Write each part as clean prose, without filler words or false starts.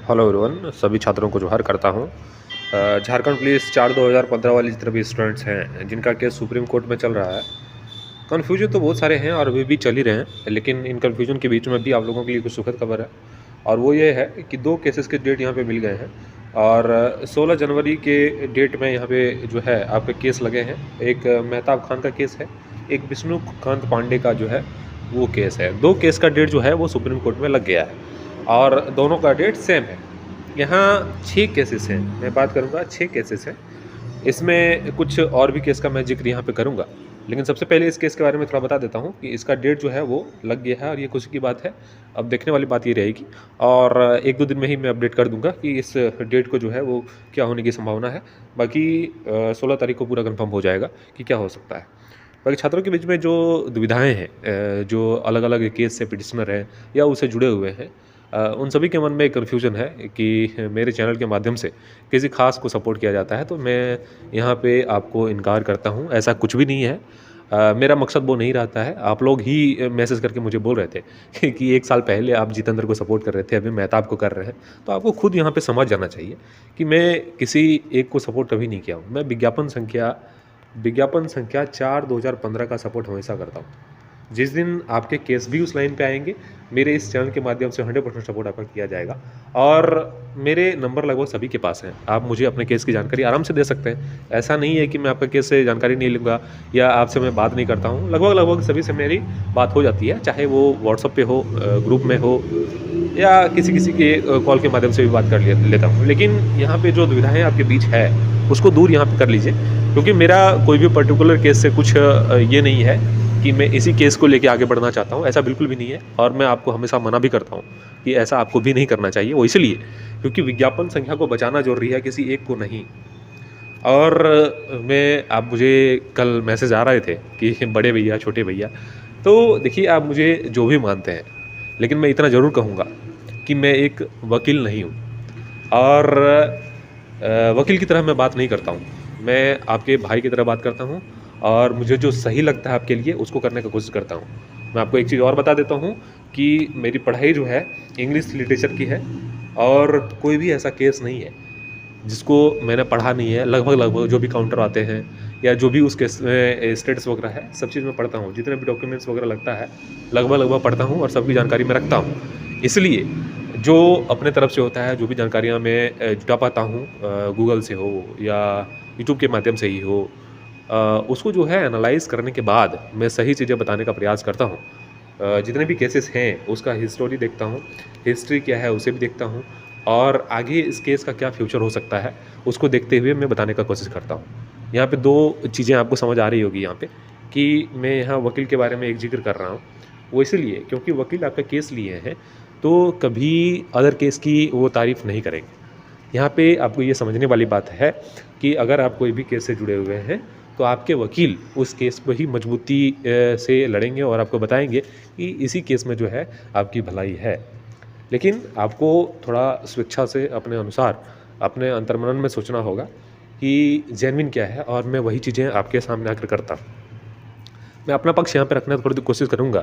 Hello everyone, सभी छात्रों को जोहार करता हूँ। झारखंड पुलिस 4/2015 वाले जितने भी स्टूडेंट्स हैं जिनका केस सुप्रीम कोर्ट में चल रहा है, कन्फ्यूजन तो बहुत सारे हैं और अभी भी चल ही रहे हैं, लेकिन इन कन्फ्यूजन के बीच में भी आप लोगों के लिए कुछ सुखद खबर है। और वो ये है कि 2 केसेस के डेट यहाँ पे मिल गए हैं और 16 जनवरी के डेट में यहाँ पे जो है आपके केस लगे हैं। एक मेहताब खान का केस है, एक विष्णुकांत पांडे का जो है वो केस है। 2 केस का डेट जो है वो सुप्रीम कोर्ट में लग गया है और दोनों का डेट सेम है। यहाँ 6 केसेस हैं, मैं बात करूँगा 6 केसेस हैं। इसमें कुछ और भी केस का मैं जिक्र यहाँ पे करूँगा, लेकिन सबसे पहले इस केस के बारे में थोड़ा बता देता हूँ कि इसका डेट जो है वो लग गया है और ये खुशी की बात है। अब देखने वाली बात ये रहेगी और 1-2 दिन में ही मैं अपडेट कर दूँगा कि इस डेट को जो है वो क्या होने की संभावना है। बाकी 16 तारीख को पूरा कन्फर्म हो जाएगा कि क्या हो सकता है। बाकी छात्रों के बीच में जो दुविधाएँ हैं, जो अलग-अलग केस से पिटिशनर हैं या उससे जुड़े हुए हैं, उन सभी के मन में एक कन्फ्यूजन है कि मेरे चैनल के माध्यम से किसी खास को सपोर्ट किया जाता है, तो मैं यहाँ पे आपको इनकार करता हूँ, ऐसा कुछ भी नहीं है। मेरा मकसद वो नहीं रहता है। आप लोग ही मैसेज करके मुझे बोल रहे थे कि 1 साल पहले आप जितेंद्र को सपोर्ट कर रहे थे, अभी मेहताब को कर रहे हैं। तो आपको खुद यहाँ पे समझ जाना चाहिए कि मैं किसी एक को सपोर्ट कभी नहीं किया हूँ। मैं विज्ञापन संख्या 4/2015 का सपोर्ट हमेशा करता हूँ। जिस दिन आपके केस भी उस लाइन पे आएंगे, मेरे इस चैनल के माध्यम से 100% सपोर्ट आपका किया जाएगा और मेरे नंबर लगभग सभी के पास हैं। आप मुझे अपने केस की जानकारी आराम से दे सकते हैं। ऐसा नहीं है कि मैं आपका केस से जानकारी नहीं लूँगा या आपसे मैं बात नहीं करता हूँ। लगभग सभी से मेरी बात हो जाती है, चाहे वो व्हाट्सएप पे हो, ग्रुप में हो या किसी के कॉल के माध्यम से भी बात कर लेता हूँ। लेकिन यहाँ पे जो दुविधाएँ आपके बीच है, उसको दूर यहाँ पे कर लीजिए, क्योंकि मेरा कोई भी पर्टिकुलर केस से कुछ ये नहीं है कि मैं इसी केस को लेके आगे बढ़ना चाहता हूँ, ऐसा बिल्कुल भी नहीं है। और मैं आपको हमेशा मना भी करता हूँ कि ऐसा आपको भी नहीं करना चाहिए। वो इसलिए क्योंकि विज्ञापन संख्या को बचाना ज़रूरी है, किसी एक को नहीं। और आप मुझे कल मैसेज आ रहे थे कि बड़े भैया, छोटे भैया, तो देखिए आप मुझे जो भी मानते हैं, लेकिन मैं इतना ज़रूर कहूँगा कि मैं एक वकील नहीं हूँ और वकील की तरह मैं बात नहीं करता हूँ। मैं आपके भाई की तरह बात करता हूँ और मुझे जो सही लगता है आपके लिए उसको करने का कोशिश करता हूँ। मैं आपको एक चीज़ और बता देता हूँ कि मेरी पढ़ाई जो है इंग्लिश लिटरेचर की है और कोई भी ऐसा केस नहीं है जिसको मैंने पढ़ा नहीं है। लगभग जो भी काउंटर आते हैं या जो भी उस केस में स्टेटस वगैरह है, सब चीज़ मैं पढ़ता हूँ। जितने भी डॉक्यूमेंट्स वगैरह लगता है लगभग पढ़ता हूँ और सबकी जानकारी मैं रखता हूँ। इसलिए जो अपने तरफ से होता है, जो भी जानकारियाँ मैं जुटा पाता हूँ, गूगल से हो या यूट्यूब के माध्यम से ही हो, उसको जो है एनालाइज़ करने के बाद मैं सही चीज़ें बताने का प्रयास करता हूँ। जितने भी केसेस हैं उसका हिस्टोरी देखता हूँ, हिस्ट्री क्या है उसे भी देखता हूँ और आगे इस केस का क्या फ्यूचर हो सकता है उसको देखते हुए मैं बताने का कोशिश करता हूँ। यहाँ पे 2 चीज़ें आपको समझ आ रही होगी यहाँ पे कि मैं यहाँ वकील के बारे में एक ज़िक्र कर रहा हूँ। वो इसलिए क्योंकि वकील आपका केस लिए हैं, तो कभी अदर केस की वो तारीफ़ नहीं करेंगे। यहाँ पे आपको ये समझने वाली बात है कि अगर आप कोई भी केस से जुड़े हुए हैं, तो आपके वकील उस केस को ही मजबूती से लड़ेंगे और आपको बताएँगे कि इसी केस में जो है आपकी भलाई है। लेकिन आपको थोड़ा स्वेच्छा से अपने अनुसार अपने अंतर्मनन में सोचना होगा कि जेन्युइन क्या है और मैं वही चीज़ें आपके सामने आकर करता हूँ। मैं अपना पक्ष यहाँ पे रखने की थोड़ी कोशिश करूँगा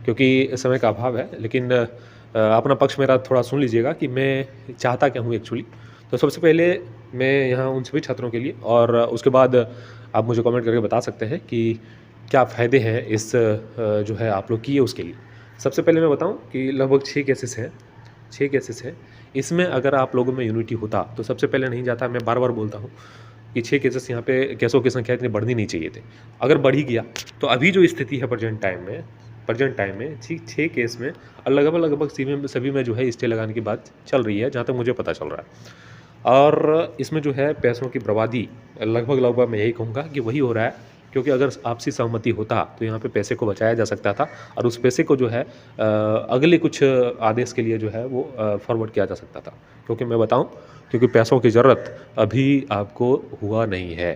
क्योंकि समय का अभाव है, लेकिन अपना पक्ष मेरा थोड़ा सुन लीजिएगा कि मैं चाहता क्या हूँ एक्चुअली। तो सबसे पहले मैं यहाँ उन सभी छात्रों के लिए और उसके बाद आप मुझे कमेंट करके बता सकते हैं कि क्या फ़ायदे हैं इस जो है आप लोग किए उसके लिए। सबसे पहले मैं बताऊँ कि लगभग 6 केसेस हैं, 6 केसेस हैं। इसमें अगर आप लोगों में यूनिटी होता तो सबसे पहले नहीं जाता। मैं बार-बार बोलता हूँ कि 6 केसेस यहाँ पे केसों की संख्या इतनी बढ़नी नहीं चाहिए थे। अगर बढ़ ही गया तो अभी जो स्थिति है प्रेजेंट टाइम में 6 केस में लगभग सभी में जो है स्टे लगाने की बात चल रही है, जहाँ तक मुझे पता चल रहा है। और इसमें जो है पैसों की बर्बादी लगभग मैं यही कहूँगा कि वही हो रहा है, क्योंकि अगर आपसी सहमति होता तो यहाँ पे पैसे को बचाया जा सकता था और उस पैसे को जो है अगले कुछ आदेश के लिए जो है वो फॉरवर्ड किया जा सकता था। क्योंकि मैं बताऊँ, क्योंकि पैसों की ज़रूरत अभी आपको हुआ नहीं है।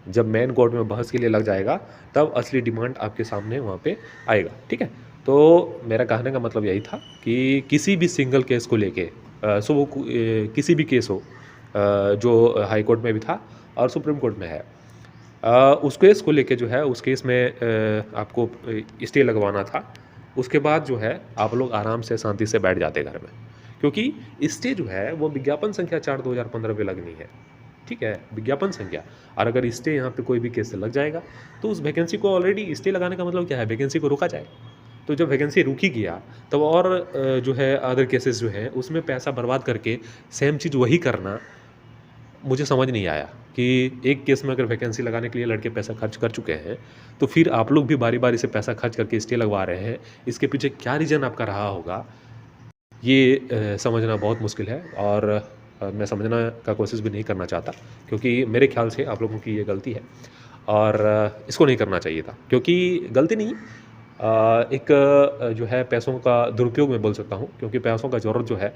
जब मेन कोर्ट में बहस के लिए लग जाएगा तब असली डिमांड आपके सामने वहाँ पे आएगा, ठीक है। तो मेरा कहने का मतलब यही था कि किसी भी सिंगल केस को लेके सो वो किसी भी केस हो जो हाई कोर्ट में भी था और सुप्रीम कोर्ट में है, उस केस को लेके जो है उस केस में आपको स्टे लगवाना था। उसके बाद जो है आप लोग आराम से शांति से बैठ जाते घर में, क्योंकि स्टे जो है वो विज्ञापन संख्या 4/2015 पे लगनी है, ठीक है, विज्ञापन संख्या। और अगर स्टे यहाँ पे कोई भी केस से लग जाएगा तो उस वैकेंसी को ऑलरेडी स्टे लगाने का मतलब क्या है, वैकेंसी को रोका जाए। तो जब वैकेंसी रुकी गया तब और जो है अदर केसेस जो है उसमें पैसा बर्बाद करके सेम चीज़ वही करना मुझे समझ नहीं आया कि एक केस में अगर वैकेंसी लगाने के लिए लड़के पैसा खर्च कर चुके हैं तो फिर आप लोग भी बारी बारी से पैसा खर्च करके स्टे लगवा रहे हैं। इसके पीछे क्या रीज़न आपका रहा होगा ये समझना बहुत मुश्किल है, और मैं समझना का कोशिश भी नहीं करना चाहता, क्योंकि मेरे ख्याल से आप लोगों की ये गलती है और इसको नहीं करना चाहिए था। क्योंकि गलती नहीं, एक जो है पैसों का दुरुपयोग मैं बोल सकता हूँ, क्योंकि पैसों का ज़रूरत जो है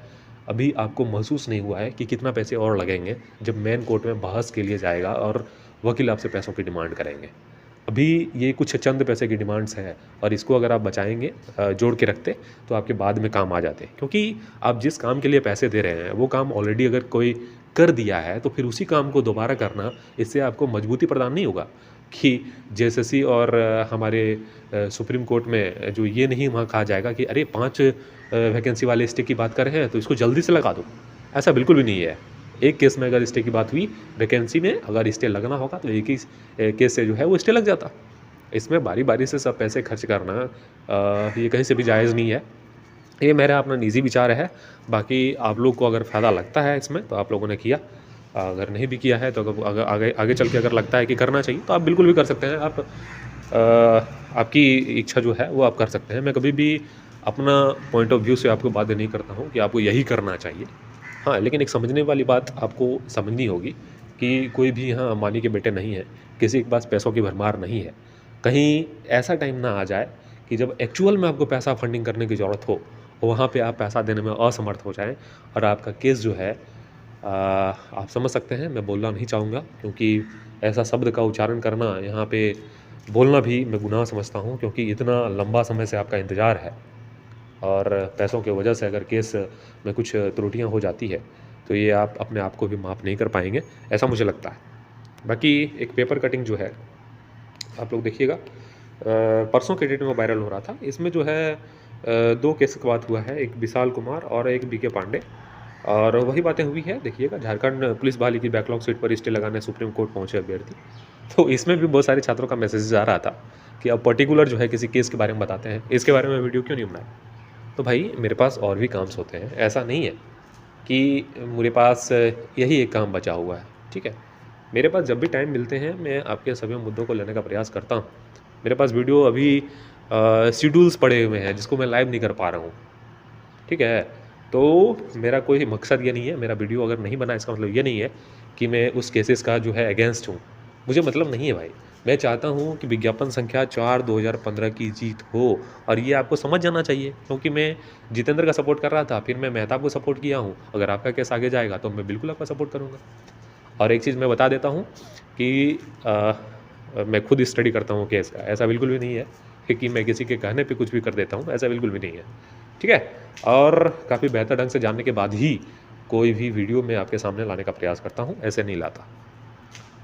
अभी आपको महसूस नहीं हुआ है कि कितना पैसे और लगेंगे जब मेन कोर्ट में बहस के लिए जाएगा और वकील आपसे पैसों की डिमांड करेंगे। अभी ये कुछ चंद पैसे की डिमांड्स हैं और इसको अगर आप बचाएंगे, जोड़ के रखते, तो आपके बाद में काम आ जाते। क्योंकि आप जिस काम के लिए पैसे दे रहे हैं वो काम ऑलरेडी अगर कोई कर दिया है तो फिर उसी काम को दोबारा करना, इससे आपको मजबूती प्रदान नहीं होगा कि जेएसएससी और हमारे सुप्रीम कोर्ट में जो ये नहीं वहाँ कहा जाएगा कि अरे 5 वैकेंसी वाले स्टे की बात कर रहे हैं तो इसको जल्दी से लगा दो। ऐसा बिल्कुल भी नहीं है। एक केस में अगर स्टे की बात हुई, वैकेंसी में अगर स्टे लगना होगा तो एक ही केस से जो है वो स्टे लग जाता। इसमें बारी बारी से सब पैसे खर्च करना ये कहीं से भी जायज़ नहीं है। ये मेरा अपना निजी विचार है। बाकी आप लोग को अगर फ़ायदा लगता है इसमें तो आप लोगों ने किया, अगर नहीं भी किया है तो अगर आगे आगे चल के अगर लगता है कि करना चाहिए तो आप बिल्कुल भी कर सकते हैं। आप आपकी इच्छा जो है वो आप कर सकते हैं। मैं कभी भी अपना पॉइंट ऑफ व्यू से आपको बातें नहीं करता हूँ कि आपको यही करना चाहिए। हाँ, लेकिन एक समझने वाली बात आपको समझनी होगी कि कोई भी यहाँ अंबानी के बेटे नहीं है, किसी के पास पैसों की भरमार नहीं है। कहीं ऐसा टाइम ना आ जाए कि जब एक्चुअल में आपको पैसा फंडिंग करने की ज़रूरत हो, वहाँ पे आप पैसा देने में असमर्थ हो जाएँ और आपका केस जो है आप समझ सकते हैं, मैं बोलना नहीं चाहूँगा क्योंकि ऐसा शब्द का उच्चारण करना यहाँ पे बोलना भी मैं गुनाह समझता हूँ, क्योंकि इतना लंबा समय से आपका इंतज़ार है और पैसों की वजह से अगर केस में कुछ त्रुटियाँ हो जाती है तो ये आप अपने आप को भी माफ़ नहीं कर पाएंगे, ऐसा मुझे लगता है। बाकी एक पेपर कटिंग जो है आप लोग देखिएगा, परसों के डेट में वायरल हो रहा था। इसमें जो है 2 केस की बात हुआ है, एक विशाल कुमार और एक बीके पांडे, और वही बातें हुई है। देखिएगा, झारखंड पुलिस बहाली की बैकलॉग सीट पर स्टे लगाने सुप्रीम कोर्ट पहुंचे अभ्यर्थी। तो इसमें भी बहुत सारे छात्रों का मैसेज आ रहा था कि अब पर्टिकुलर जो है किसी केस के बारे में बताते हैं, इसके बारे में वीडियो क्यों नहीं बनाए। तो भाई मेरे पास और भी काम्स होते हैं, ऐसा नहीं है कि मेरे पास यही एक काम बचा हुआ है, ठीक है। मेरे पास जब भी टाइम मिलते हैं मैं आपके सभी मुद्दों को लेने का प्रयास करता हूँ। मेरे पास वीडियो अभी शेड्यूल्स पड़े हुए हैं जिसको मैं लाइव नहीं कर पा रहा हूँ, ठीक है। तो मेरा कोई मकसद ये नहीं है, मेरा वीडियो अगर नहीं बना इसका मतलब ये नहीं है कि मैं उस केसेस का जो है अगेंस्ट हूँ, मुझे मतलब नहीं है भाई। मैं चाहता हूँ कि विज्ञापन संख्या 4/2015 की जीत हो, और ये आपको समझ जाना चाहिए, क्योंकि मैं जितेंद्र का सपोर्ट कर रहा था, फिर मैं मेहताब को सपोर्ट किया हूँ। अगर आपका केस आगे जाएगा तो मैं बिल्कुल आपका सपोर्ट करूँगा। और एक चीज़ मैं बता देता हूँ कि मैं खुद स्टडी करता हूँ केस का, ऐसा बिल्कुल भी नहीं है कि मैं किसी के कहने पे कुछ भी कर देता हूँ, ऐसा बिल्कुल भी नहीं है, ठीक है। और काफ़ी बेहतर ढंग से जानने के बाद ही कोई भी वीडियो मैं आपके सामने लाने का प्रयास करता हूँ, ऐसे नहीं लाता।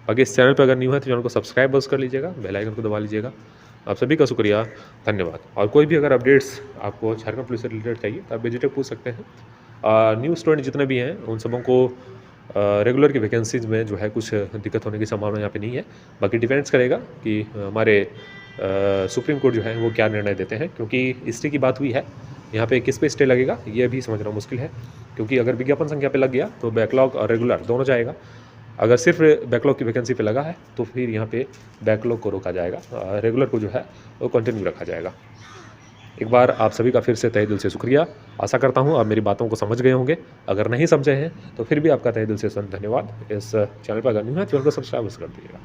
बाकी इस चैनल पर अगर न्यू है तो चैनल को सब्सक्राइब बस कर लीजिएगा, बेल आइकन को दबा लीजिएगा। आप सभी का शुक्रिया, धन्यवाद। और कोई भी अगर अपडेट्स आपको झारखंड पुलिस से रिलेटेड चाहिए तो आप बेझिझक पूछ सकते हैं। न्यूज़ स्टूडेंट जितने भी हैं उन सबों को रेगुलर की वैकेंसीज में जो है कुछ दिक्कत होने की संभावना यहाँ पे नहीं है। बाकी डिपेंड्स करेगा कि हमारे सुप्रीम कोर्ट जो है वो क्या निर्णय देते हैं, क्योंकि स्टे की बात हुई है, यहाँ पे किस पे स्टे लगेगा ये भी समझना मुश्किल है। क्योंकि अगर विज्ञापन संख्या पे लग गया तो बैकलॉग और रेगुलर दोनों जाएगा। अगर सिर्फ बैकलॉग की वैकेंसी पे लगा है तो फिर यहाँ पे बैकलॉग को रोका जाएगा, रेगुलर को जो है वो कंटिन्यू रखा जाएगा। एक बार आप सभी का फिर से तहे दिल से शुक्रिया। आशा करता हूँ आप मेरी बातों को समझ गए होंगे। अगर नहीं समझे हैं तो फिर भी आपका तहे दिल से धन्यवाद। इस चैनल पर अगर नहीं है चैनल को सब्सक्राइब कर दीजिएगा।